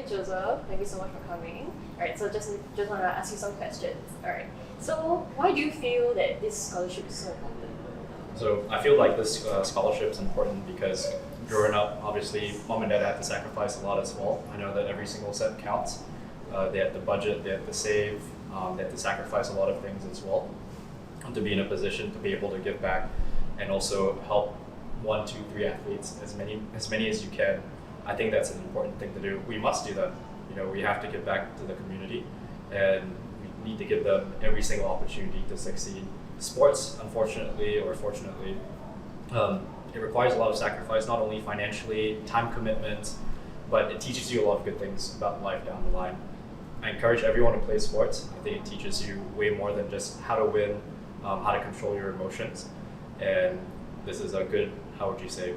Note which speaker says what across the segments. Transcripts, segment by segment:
Speaker 1: Joseph. Thank you so much for coming. Alright, so just want to ask you some questions. Alright, so why do you feel that this scholarship is so important?
Speaker 2: So I feel like this scholarship is important because growing up, obviously, mom and dad had to sacrifice a lot as well. I know that every single cent counts. They had to budget, they had to save, they had to sacrifice a lot of things as well to be in a position to be able to give back and also help 1, 2, 3 athletes, as many as you can. I think that's an important thing to do. We must do that. You know, we have to give back to the community, and we need to give them every single opportunity to succeed. Sports, unfortunately or fortunately, it requires a lot of sacrifice, not only financially, time commitment, but it teaches you a lot of good things about life down the line. I encourage everyone to play sports. I think it teaches you way more than just how to win, how to control your emotions, and this is a good, how would you say,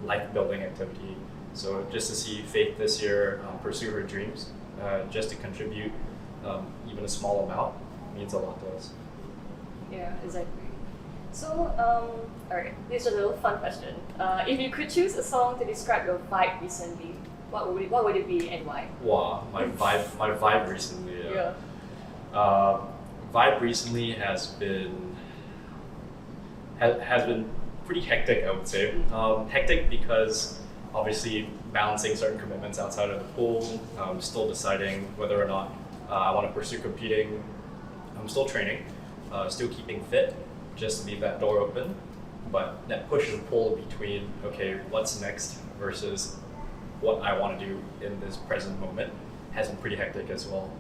Speaker 2: life-building activity. So just to see Faith this year pursue her dreams, just to contribute even a small amount means a lot to us.
Speaker 1: Yeah, exactly. So, alright, this is a little fun question. If you could choose a song to describe your vibe recently, what would it be and why?
Speaker 2: Wow, my vibe recently. Vibe recently has been pretty hectic, I would say. Hectic because obviously balancing certain commitments outside of the pool. I'm still deciding whether or not I want to pursue competing. I'm still training, still keeping fit, just to leave that door open. But that push and pull between, okay, what's next versus what I want to do in this present moment has been pretty hectic as well.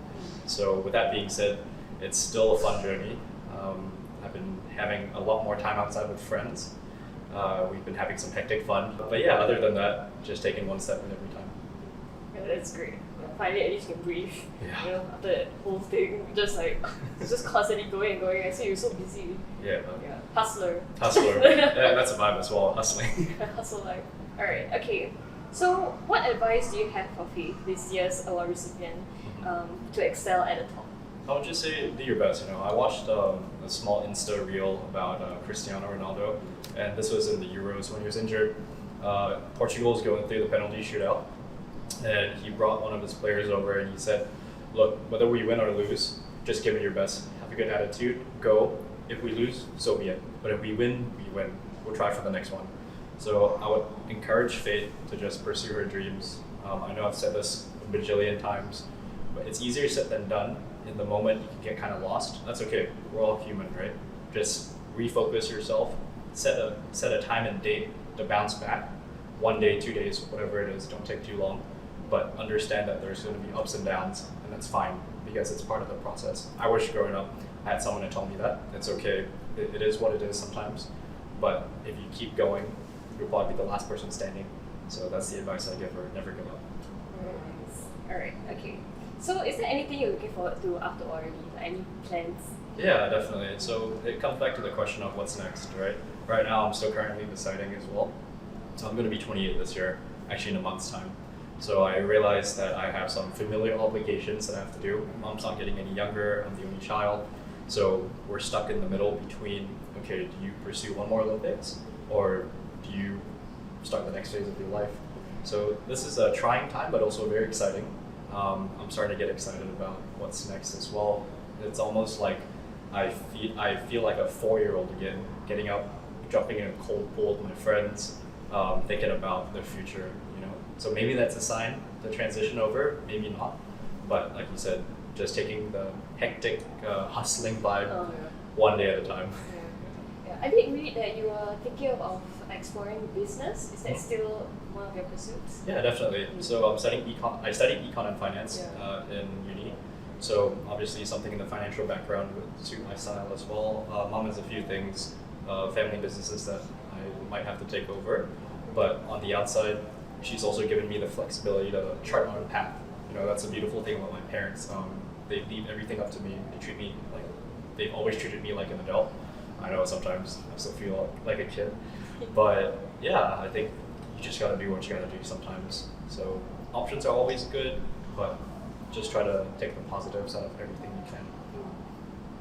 Speaker 2: So with that being said, it's still a fun journey. I've been having a lot more time outside with friends. We've been having some hectic fun. But yeah, other than that, just taking one step in every time.
Speaker 1: Yeah, that's great. Finally, at least you can breathe.
Speaker 2: Yeah.
Speaker 1: You know, after that whole thing, just like it's just constantly going and going. I see you're so busy.
Speaker 2: Yeah.
Speaker 1: Yeah. Hustler.
Speaker 2: Yeah, that's a vibe as well. Hustling.
Speaker 1: Hustle life. All right. Okay. So, what advice do you have for Faith, this year's award recipient, to excel at the top?
Speaker 2: I would just say do your best. You know, I watched a small Insta reel about Cristiano Ronaldo, and this was in the Euros when he was injured. Portugal was going through the penalty shootout, and he brought one of his players over and he said, "Look, whether we win or lose, just give it your best. Have a good attitude. Go. If we lose, so be it. But if we win, we win. We'll try for the next one." So I would encourage Faith to just pursue her dreams. I know I've said this a bajillion times, but it's easier said than done. In the moment, you can get kind of lost. That's okay. We're all human, right? Just refocus yourself. Set a time and date to bounce back. 1 day, 2 days, whatever it is. Don't take too long. But understand that there's going to be ups and downs, and that's fine because it's part of the process. I wish growing up I had someone to tell me that. It's okay. It is what it is sometimes. But if you keep going, you'll probably be the last person standing. So that's the advice I give her, never give up.
Speaker 1: Very nice. Alright, okay. So is there anything you're looking forward to after already? Like any plans?
Speaker 2: Yeah, definitely. So it comes back to the question of what's next, right? Right now I'm still currently deciding as well. So I'm going to be 28 this year, actually in a month's time. So I realized that I have some familiar obligations that I have to do. My mom's not getting any younger, I'm the only child. So we're stuck in the middle between, okay, do you pursue one more Olympics or do you start the next phase of your life? So this is a trying time, but also very exciting. I'm starting to get excited about what's next as well. It's almost like I feel like a 4-year-old again, getting up, jumping in a cold pool with my friends, thinking about the future, you know. So maybe that's a sign to transition over, maybe not. But like you said, just taking the hectic, hustling vibe one day at a time.
Speaker 1: Yeah. I did read that you are thinking of exploring business. Is that still one of your pursuits?
Speaker 2: Yeah, definitely. So I'm studying econ. I studied econ and finance in uni. So obviously something in the financial background would suit my style as well. Mom has a few things, family businesses that I might have to take over. But on the outside, she's also given me the flexibility to chart my own path. You know, that's a beautiful thing about my parents. They leave everything up to me. They've always treated me like an adult. I know sometimes I still feel like a kid. But yeah, I think you just gotta do what you gotta do sometimes. So options are always good, but just try to take the positives out of everything you can.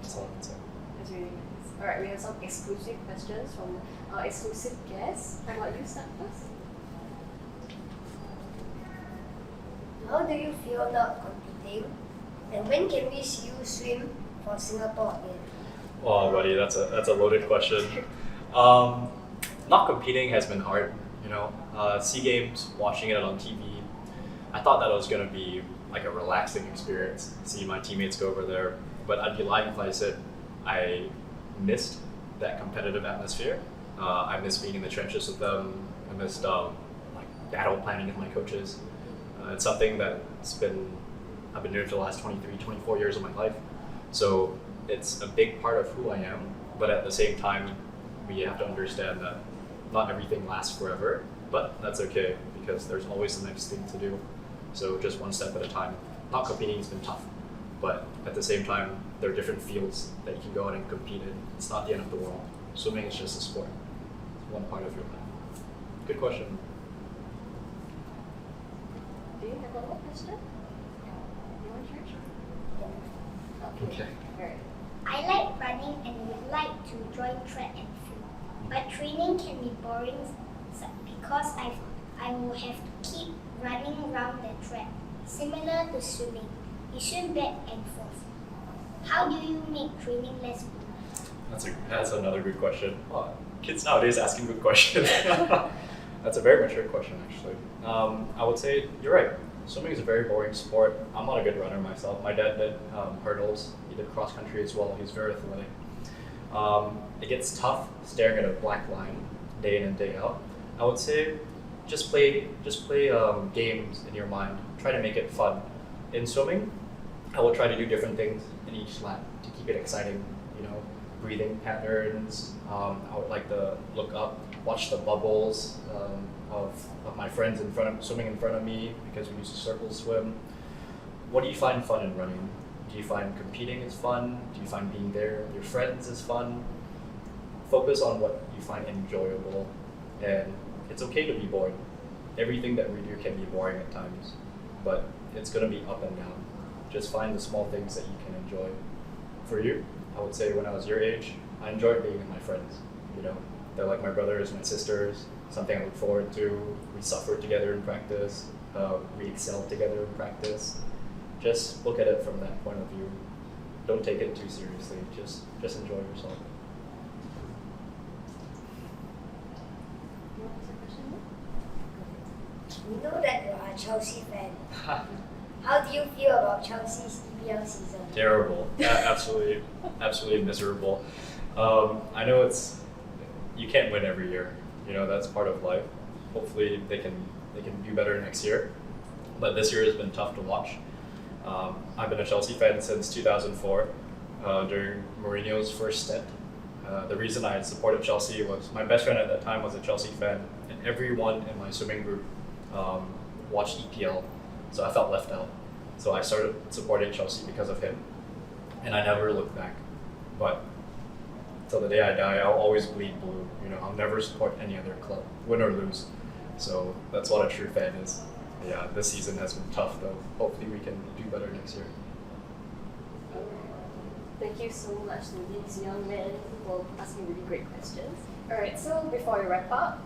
Speaker 2: That's all I can say.
Speaker 1: That's really nice. Alright, we have some exclusive questions from our exclusive guests. How about you start first?
Speaker 3: How do you feel not competing? And when can we see you swim for Singapore again?
Speaker 2: Oh, buddy, that's a loaded question. Not competing has been hard, you know. SEA Games, watching it on TV, I thought that was gonna be like a relaxing experience, see my teammates go over there. But I'd be lying if I said I missed that competitive atmosphere. I missed being in the trenches with them. I missed like battle planning with my coaches. It's something I've been doing for the last 23, 24 years of my life. So it's a big part of who I am, but at the same time, we have to understand that not everything lasts forever, but that's okay because there's always the next thing to do. So just one step at a time. Not competing has been tough, but at the same time, there are different fields that you can go out and compete in. It's not the end of the world. Swimming is just a sport. It's one part of your life. Good question.
Speaker 1: Do you have one more question? You want to try?
Speaker 2: Okay.
Speaker 1: Alright.
Speaker 4: I like running and would like to join track and field, but training can be boring because I will have to keep running around the track. Similar to swimming, you swim back and forth. How do you make training less boring?
Speaker 2: That's another good question. Wow. Kids nowadays asking good questions. That's a very mature question, actually. I would say you're right. Swimming is a very boring sport. I'm not a good runner myself. My dad did hurdles. He did cross country as well. He's very athletic. It gets tough staring at a black line day in and day out. I would say just play games in your mind. Try to make it fun. In swimming, I will try to do different things in each lap to keep it exciting. You know, breathing patterns. I would like to look up, watch the bubbles of my friends swimming in front of me because we used to circle swim. What do you find fun in running? Do you find competing is fun? Do you find being there with your friends is fun? Focus on what you find enjoyable, and it's okay to be boring. Everything that we do can be boring at times, but it's going to be up and down. Just find the small things that you can enjoy. For you, I would say when I was your age, I enjoyed being with my friends. You know, they're like my brothers, my sisters, something I look forward to. We suffered together in practice. We excelled together in practice. Just look at it from that point of view. Don't take it too seriously. Just enjoy yourself.
Speaker 1: You want to ask a question?
Speaker 3: We know that you are a Chelsea fan. How do you feel about Chelsea's EPL season?
Speaker 2: Terrible. Absolutely miserable. I know you can't win every year. You know, that's part of life. Hopefully they can do better next year. But this year has been tough to watch. I've been a Chelsea fan since 2004, during Mourinho's first stint. The reason I supported Chelsea was my best friend at that time was a Chelsea fan, and everyone in my swimming group watched EPL, so I felt left out. So I started supporting Chelsea because of him, and I never looked back. But till the day I die, I'll always bleed blue. You know, I'll never support any other club, win or lose. So that's what a true fan is. Yeah, this season has been tough though. Hopefully we can do better next year.
Speaker 1: Thank you so much to these young men for asking really great questions. Alright, so before we wrap up,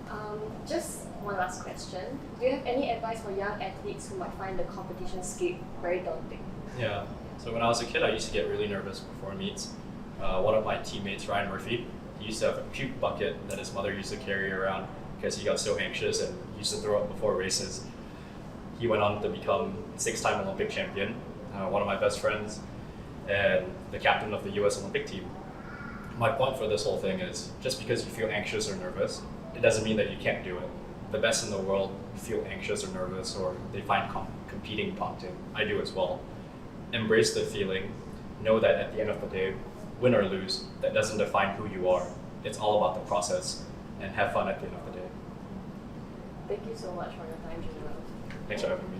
Speaker 1: just one last question. Do you have any advice for young athletes who might find the competition scape very daunting?
Speaker 2: Yeah, so when I was a kid, I used to get really nervous before meets. One of my teammates, Ryan Murphy, he used to have a puke bucket that his mother used to carry around because he got so anxious and used to throw up before races. He went on to become 6-time Olympic champion, one of my best friends, and the captain of the US Olympic team. My point for this whole thing is just because you feel anxious or nervous, it doesn't mean that you can't do it. The best in the world feel anxious or nervous, or they find competing daunting. I do as well. Embrace the feeling. Know that at the end of the day, win or lose, that doesn't define who you are. It's all about the process, and have fun at the end of the day.
Speaker 1: Thank you so much for your time, General.
Speaker 2: Thanks for having me.